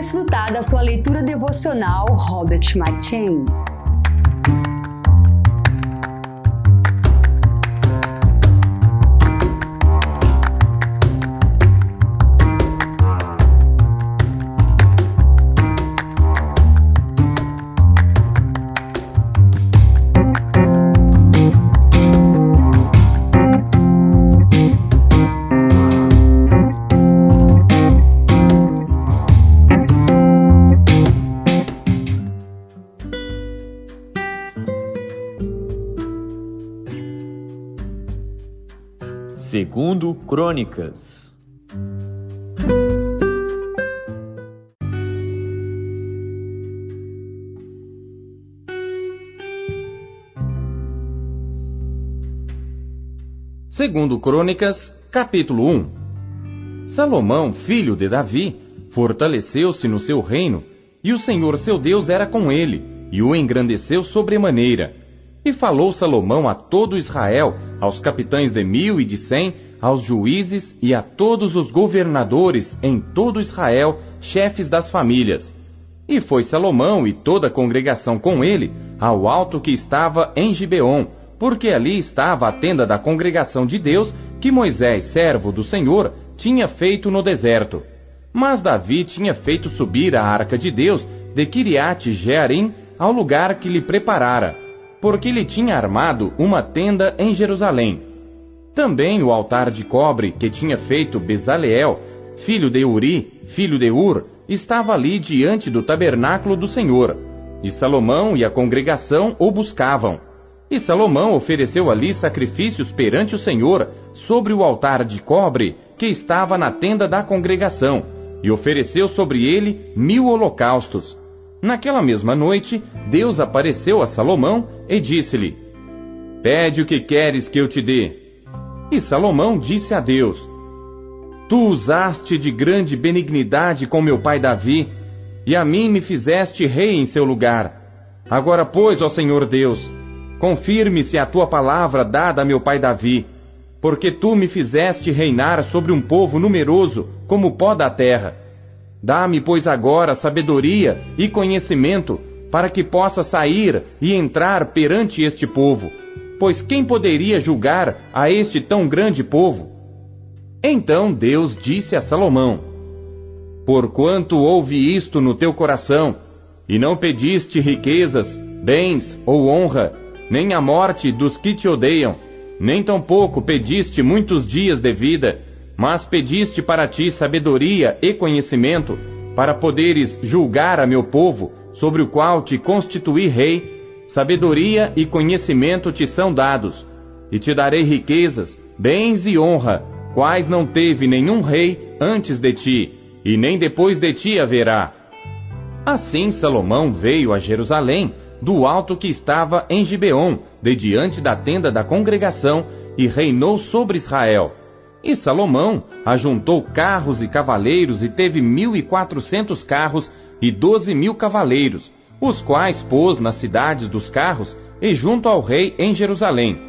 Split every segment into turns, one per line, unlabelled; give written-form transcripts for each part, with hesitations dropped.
desfrutar da sua leitura devocional Robert McChain.
Segundo Crônicas.
Segundo Crônicas, capítulo 1. Salomão, filho de Davi, fortaleceu-se no seu reino, e o Senhor seu Deus era com ele, e o engrandeceu sobremaneira. E falou Salomão a todo Israel, aos capitães de 1000 e de 100, aos juízes e a todos os governadores em todo Israel, chefes das famílias. E foi Salomão e toda a congregação com ele ao alto que estava em Gibeon, porque ali estava a tenda da congregação de Deus que Moisés, servo do Senhor, tinha feito no deserto. Mas Davi tinha feito subir a arca de Deus de Quiriate-Jearim ao lugar que lhe preparara, porque lhe tinha armado uma tenda em Jerusalém. Também o altar de cobre que tinha feito Bezaleel, filho de Uri, filho de Ur, estava ali diante do tabernáculo do Senhor. E Salomão e a congregação o buscavam. E Salomão ofereceu ali sacrifícios perante o Senhor sobre o altar de cobre que estava na tenda da congregação, e ofereceu sobre ele 1000 holocaustos. Naquela mesma noite, Deus apareceu a Salomão e disse-lhe: Pede o que queres que eu te dê. E Salomão disse a Deus: Tu usaste de grande benignidade com meu pai Davi, e a mim me fizeste rei em seu lugar. Agora, pois, ó Senhor Deus, confirme-se a tua palavra dada a meu pai Davi, porque tu me fizeste reinar sobre um povo numeroso como o pó da terra. Dá-me, pois, agora sabedoria e conhecimento, para que possa sair e entrar perante este povo, pois quem poderia julgar a este tão grande povo? Então Deus disse a Salomão: Porquanto houve isto no teu coração, e não pediste riquezas, bens ou honra, nem a morte dos que te odeiam, nem tampouco pediste muitos dias de vida, mas pediste para ti sabedoria e conhecimento, para poderes julgar a meu povo, sobre o qual te constituí rei, sabedoria e conhecimento te são dados, e te darei riquezas, bens e honra, quais não teve nenhum rei antes de ti, e nem depois de ti haverá. Assim Salomão veio a Jerusalém, do alto que estava em Gibeon, de diante da tenda da congregação, e reinou sobre Israel. E Salomão ajuntou carros e cavaleiros, e teve 1400 carros e 12.000 cavaleiros, os quais pôs nas cidades dos carros e junto ao rei em Jerusalém.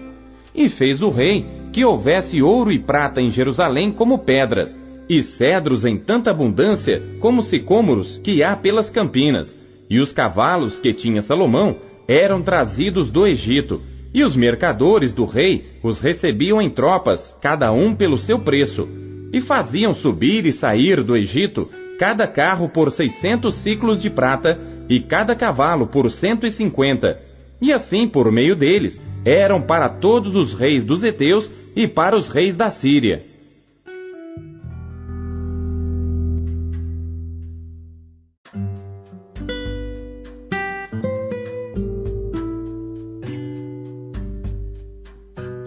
E fez o rei que houvesse ouro e prata em Jerusalém como pedras, e cedros em tanta abundância como sicômoros que há pelas campinas. E os cavalos que tinha Salomão eram trazidos do Egito, e os mercadores do rei os recebiam em tropas, cada um pelo seu preço, e faziam subir e sair do Egito cada carro por 600 siclos de prata, e cada cavalo por 150. E assim, por meio deles, eram para todos os reis dos heteus e para os reis da Síria.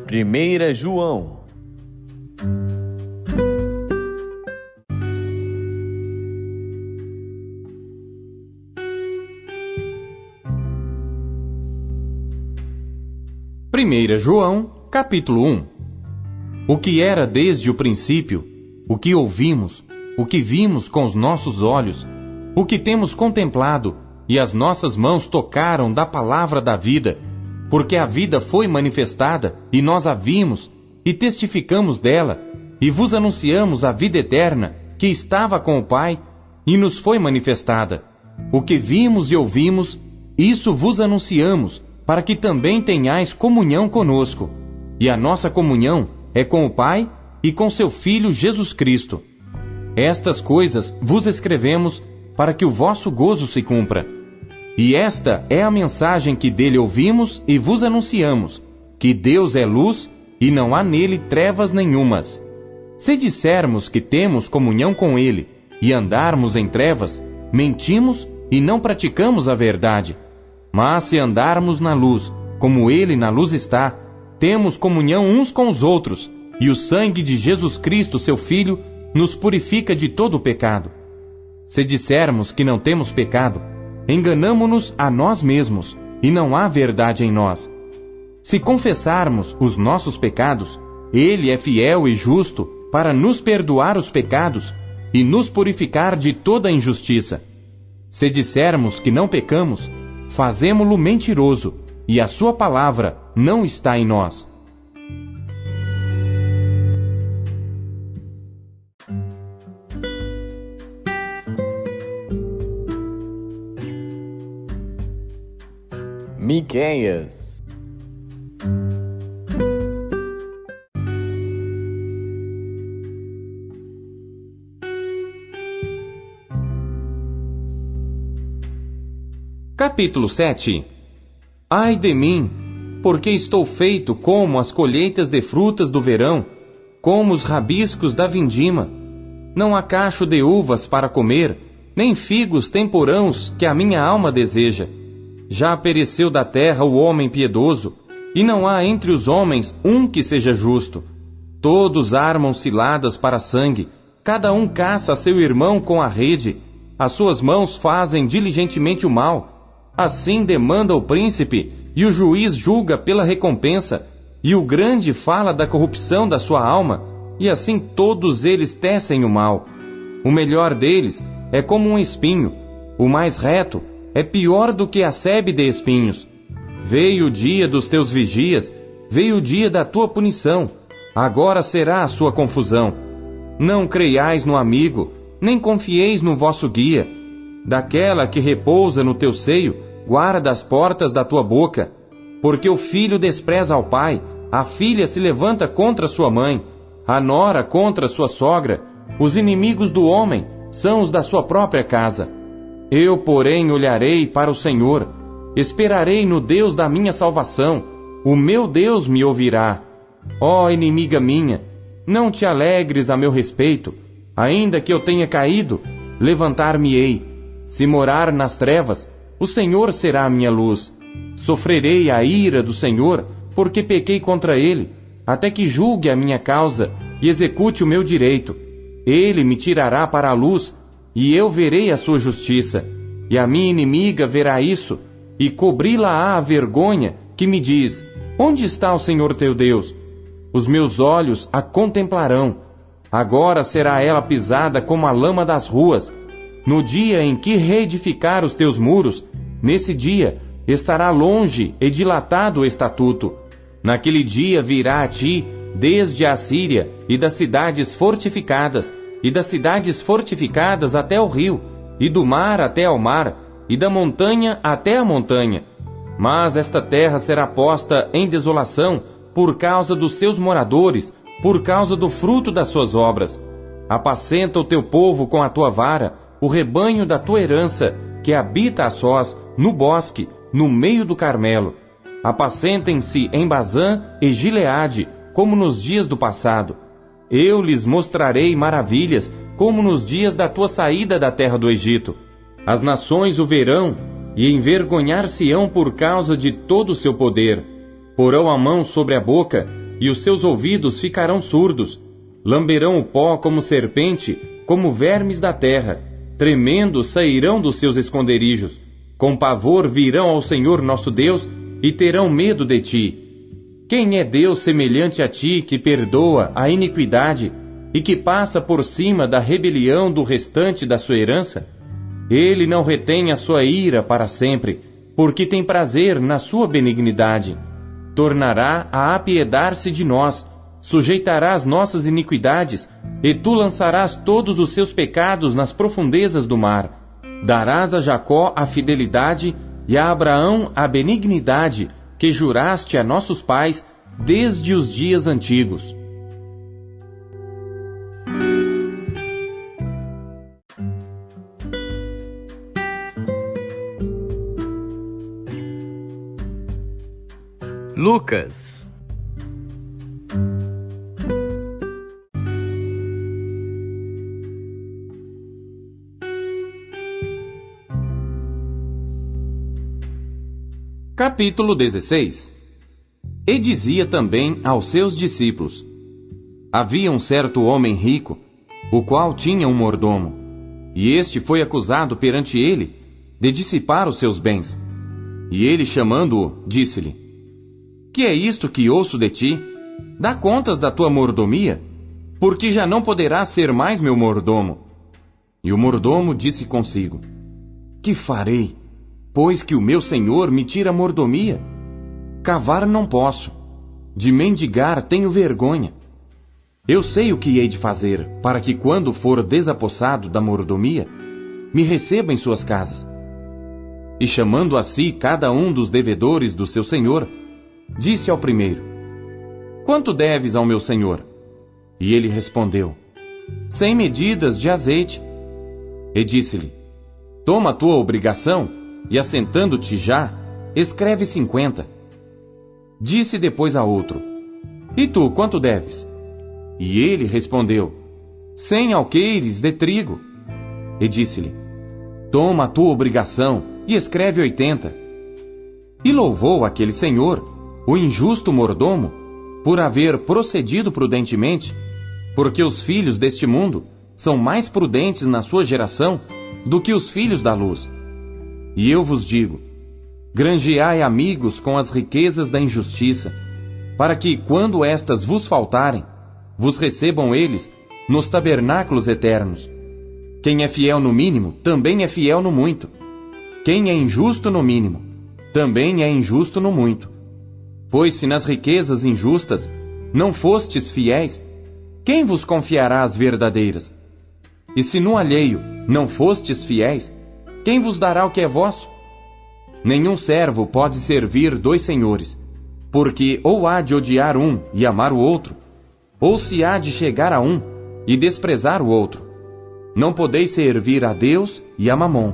Primeira João.
Primeira João, capítulo 1. O que era desde o princípio, o que ouvimos, o que vimos com os nossos olhos, o que temos contemplado, e as nossas mãos tocaram da palavra da vida, porque a vida foi manifestada, e nós a vimos, e testificamos dela, e vos anunciamos a vida eterna, que estava com o Pai, e nos foi manifestada. O que vimos e ouvimos, isso vos anunciamos, para que também tenhais comunhão conosco. E a nossa comunhão é com o Pai e com seu Filho Jesus Cristo. Estas coisas vos escrevemos para que o vosso gozo se cumpra. E esta é a mensagem que dele ouvimos e vos anunciamos, que Deus é luz e não há nele trevas nenhumas. Se dissermos que temos comunhão com ele e andarmos em trevas, mentimos e não praticamos a verdade. Mas se andarmos na luz, como ele na luz está, temos comunhão uns com os outros, e o sangue de Jesus Cristo, seu Filho, nos purifica de todo o pecado. Se dissermos que não temos pecado, enganamo-nos a nós mesmos, e não há verdade em nós. Se confessarmos os nossos pecados, ele é fiel e justo para nos perdoar os pecados e nos purificar de toda a injustiça. Se dissermos que não pecamos, fazemo-lo mentiroso, e a sua palavra não está em nós.
Miqueias.
Capítulo 7. Ai de mim, porque estou feito como as colheitas de frutas do verão, como os rabiscos da vindima. Não há cacho de uvas para comer, nem figos temporãos que a minha alma deseja. Já pereceu da terra o homem piedoso, e não há entre os homens um que seja justo. Todos armam ciladas para sangue, cada um caça a seu irmão com a rede, as suas mãos fazem diligentemente o mal. Assim demanda o príncipe, e o juiz julga pela recompensa, e o grande fala da corrupção da sua alma, e assim todos eles tecem o mal. O melhor deles é como um espinho, o mais reto é pior do que a sebe de espinhos. Veio o dia dos teus vigias, veio o dia da tua punição, agora será a sua confusão. Não creiais no amigo, nem confieis no vosso guia. Daquela que repousa no teu seio, guarda as portas da tua boca, porque o filho despreza ao pai, a filha se levanta contra sua mãe, a nora contra sua sogra, os inimigos do homem são os da sua própria casa. Eu, porém, olharei para o Senhor, esperarei no Deus da minha salvação, o meu Deus me ouvirá. Ó inimiga minha, não te alegres a meu respeito, ainda que eu tenha caído, levantar-me-ei. Se morar nas trevas, o Senhor será a minha luz. Sofrerei a ira do Senhor, porque pequei contra ele, até que julgue a minha causa e execute o meu direito. Ele me tirará para a luz, e eu verei a sua justiça. E a minha inimiga verá isso, e cobri-la-á a vergonha, que me diz: onde está o Senhor teu Deus? Os meus olhos a contemplarão. Agora será ela pisada como a lama das ruas. No dia em que reedificar os teus muros, nesse dia estará longe e dilatado o estatuto. Naquele dia virá a ti, desde a Assíria e das cidades fortificadas, e das cidades fortificadas até o rio, e do mar até ao mar, e da montanha até a montanha. Mas esta terra será posta em desolação por causa dos seus moradores, por causa do fruto das suas obras. Apacenta o teu povo com a tua vara, o rebanho da tua herança, que habita a sós, no bosque, no meio do Carmelo. Apacentem-se em Bazã e Gileade, como nos dias do passado. Eu lhes mostrarei maravilhas, como nos dias da tua saída da terra do Egito. As nações o verão, e envergonhar-se-ão por causa de todo o seu poder. Porão a mão sobre a boca, e os seus ouvidos ficarão surdos. Lamberão o pó como serpente, como vermes da terra. Tremendo sairão dos seus esconderijos. Com pavor virão ao Senhor nosso Deus, e terão medo de ti. Quem é Deus semelhante a ti, que perdoa a iniquidade, e que passa por cima da rebelião do restante da sua herança? Ele não retém a sua ira para sempre, porque tem prazer na sua benignidade. Tornará a apiedar-se de nós, sujeitará as nossas iniquidades, e tu lançarás todos os seus pecados nas profundezas do mar. Darás a Jacó a fidelidade e a Abraão a benignidade que juraste a nossos pais desde os dias antigos.
Lucas.
Capítulo 16. E dizia também aos seus discípulos: Havia um certo homem rico, o qual tinha um mordomo, e este foi acusado perante ele de dissipar os seus bens. E ele, chamando-o, disse-lhe: Que é isto que ouço de ti? Dá contas da tua mordomia, porque já não poderás ser mais meu mordomo. E o mordomo disse consigo: Que farei, pois que o meu senhor me tira a mordomia? Cavar não posso, de mendigar tenho vergonha. Eu sei o que hei de fazer, para que quando for desapossado da mordomia, me receba em suas casas. E chamando a si cada um dos devedores do seu senhor, disse ao primeiro: Quanto deves ao meu senhor? E ele respondeu: 100 medidas de azeite. E disse-lhe: Toma a tua obrigação, e assentando-te já, escreve 50. Disse depois a outro: E tu, quanto deves? E ele respondeu: 100 alqueires de trigo. E disse-lhe: Toma a tua obrigação, e escreve 80. E louvou aquele senhor, o injusto mordomo, por haver procedido prudentemente, porque os filhos deste mundo são mais prudentes na sua geração do que os filhos da luz. E eu vos digo: granjeai amigos com as riquezas da injustiça, para que, quando estas vos faltarem, vos recebam eles nos tabernáculos eternos. Quem é fiel no mínimo, também é fiel no muito. Quem é injusto no mínimo, também é injusto no muito. Pois se nas riquezas injustas não fostes fiéis, quem vos confiará as verdadeiras? E se no alheio não fostes fiéis, quem vos dará o que é vosso? Nenhum servo pode servir 2 senhores, porque ou há de odiar um e amar o outro, ou se há de chegar a um e desprezar o outro. Não podeis servir a Deus e a Mamom.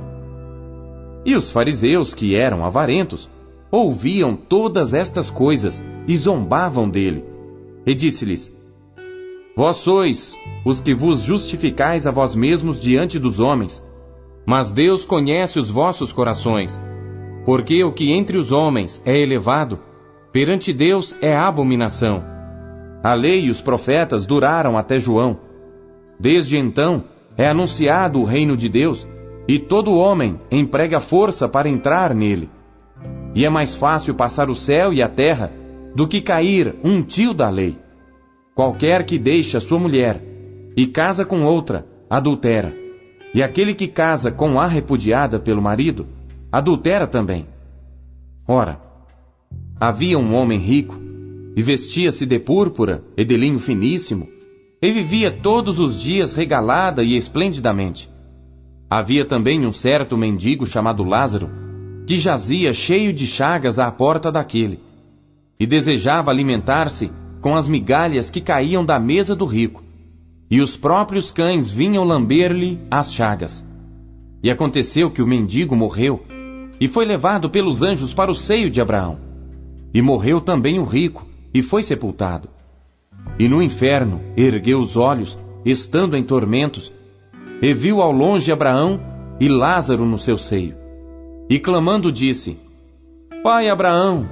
E os fariseus, que eram avarentos, ouviam todas estas coisas e zombavam dele. E disse-lhes: Vós sois os que vos justificais a vós mesmos diante dos homens, mas Deus conhece os vossos corações, porque o que entre os homens é elevado, perante Deus é abominação. A lei e os profetas duraram até João. Desde então é anunciado o reino de Deus, e todo homem emprega força para entrar nele. E é mais fácil passar o céu e a terra do que cair um tio da lei. Qualquer que deixa sua mulher e casa com outra, adultera. E aquele que casa com a repudiada pelo marido, adultera também. Ora, havia um homem rico, e vestia-se de púrpura e de linho finíssimo, e vivia todos os dias regalada e esplendidamente. Havia também um certo mendigo chamado Lázaro, que jazia cheio de chagas à porta daquele, e desejava alimentar-se com as migalhas que caíam da mesa do rico, e os próprios cães vinham lamber-lhe as chagas. E aconteceu que o mendigo morreu, e foi levado pelos anjos para o seio de Abraão. E morreu também o rico, e foi sepultado. E no inferno ergueu os olhos, estando em tormentos, e viu ao longe Abraão e Lázaro no seu seio. E clamando disse: Pai Abraão,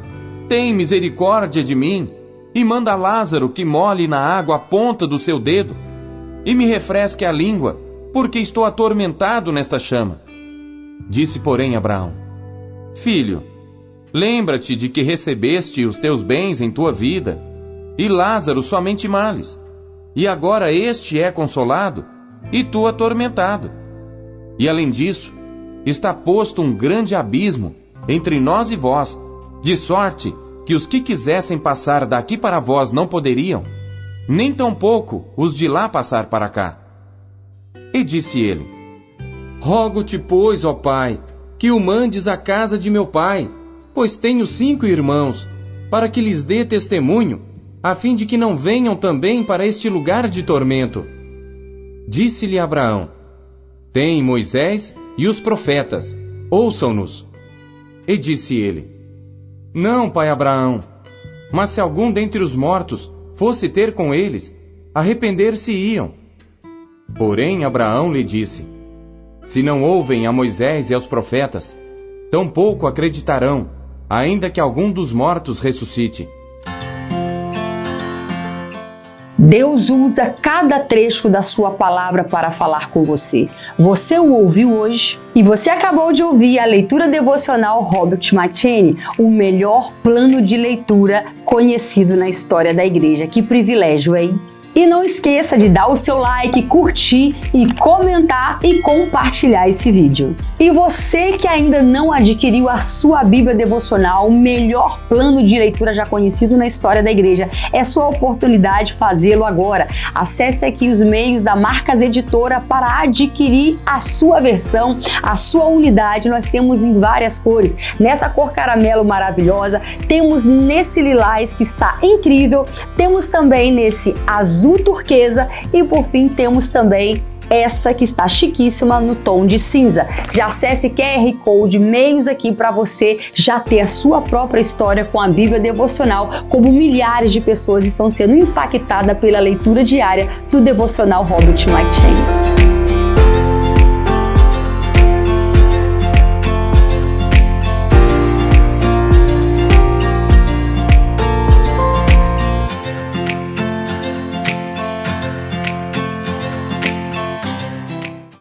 tem misericórdia de mim, e manda Lázaro que molhe na água a ponta do seu dedo, e me refresque a língua, porque estou atormentado nesta chama. Disse, porém, Abraão: Filho, lembra-te de que recebeste os teus bens em tua vida, e Lázaro somente males, e agora este é consolado, e tu atormentado. E além disso, está posto um grande abismo entre nós e vós, de sorte que os que quisessem passar daqui para vós não poderiam, nem tampouco os de lá passar para cá. E disse ele: Rogo-te, pois, ó pai, que o mandes à casa de meu pai, pois tenho 5 irmãos, para que lhes dê testemunho, a fim de que não venham também para este lugar de tormento. Disse-lhe Abraão: Tem Moisés e os profetas, ouçam-nos. E disse ele: Não, pai Abraão, mas se algum dentre os mortos fosse ter com eles, arrepender-se-iam. Porém Abraão lhe disse: Se não ouvem a Moisés e aos profetas, tampouco acreditarão, ainda que algum dos mortos ressuscite.
Deus usa cada trecho da sua palavra para falar com você. Você o ouviu hoje? E você acabou de ouvir a leitura devocional Robert McCheyne, o melhor plano de leitura conhecido na história da igreja. Que privilégio, hein? E não esqueça de dar o seu like, curtir e comentar e compartilhar esse vídeo. E você que ainda não adquiriu a sua Bíblia devocional, o melhor plano de leitura já conhecido na história da igreja, é sua oportunidade de fazê-lo agora. Acesse aqui os meios da Marcas Editora para adquirir a sua versão, a sua unidade. Nós temos em várias cores. Nessa cor caramelo maravilhosa, temos nesse lilás que está incrível, temos também nesse azul turquesa e por fim temos também essa que está chiquíssima no tom de cinza. Já acesse QR Code, meios aqui para você já ter a sua própria história com a Bíblia devocional, como milhares de pessoas estão sendo impactadas pela leitura diária do devocional Robert McCheyne.